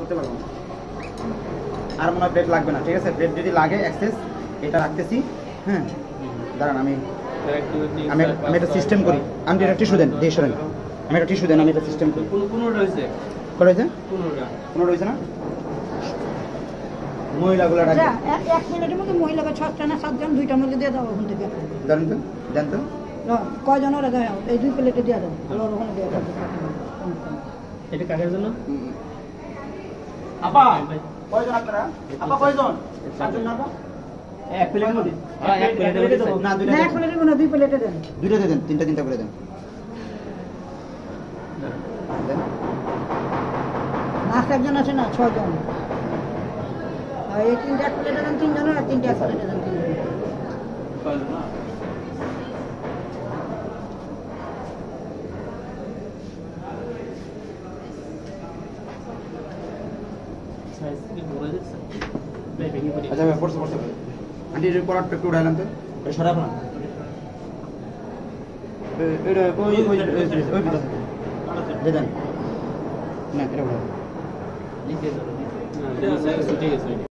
করতে পারবো না। আর মনে হয় ব্রেড লাগবে না, ঠিক আছে? ব্রেড যদি লাগে এক্সেস এটা রাখতেছি। হ্যাঁ দাঁড়ান, আমি একটা সিস্টেম করি। আমি একটা টিস্যু দেন, দিয়ে সরেন। আমি একটা টিস্যু দেন, আমি একটা সিস্টেম করি। 15টা হয়েছে। কত হয়েছে? 15টা হয়েছে না? মহিলাগুলো ডাকবে। এক মিনিটের মধ্যে মহিলা বা 6টা না 7 জন, 2টা মধ্যে দিয়ে দাও ওখান থেকে। জানেন তো, জান তো কয়জন ওরা দেয়? এই 2 প্লেটে দিয়ে দাও, আর ওখানে দিয়ে দাও। এটা কাকের জন্য? আপা কয়জন আপনারা? আপা কয়জন? 7 জন না আপা? এক প্লেটের মধ্যে? এক প্লেটে দেবো না, না, এক প্লেটের মধ্যে 2 প্লেটে দেন। দুইটাতে দেন, তিনটা করে দেন। দেন। মাছ একজন আছে না, 6 জন। আর এই 3টা এক প্লেটে দেন 3 জনের, আর 3টা এক প্লেটে দেন 3 জনের। আচ্ছা ভাই, পড়ছে। আন্টি এর পরাটটা একটু উঠাইলাম তো, এটা সরাব না। এটা ওই ভিতরে দিয়ে দেন। না, এটা উঠাই। ঠিক আছে।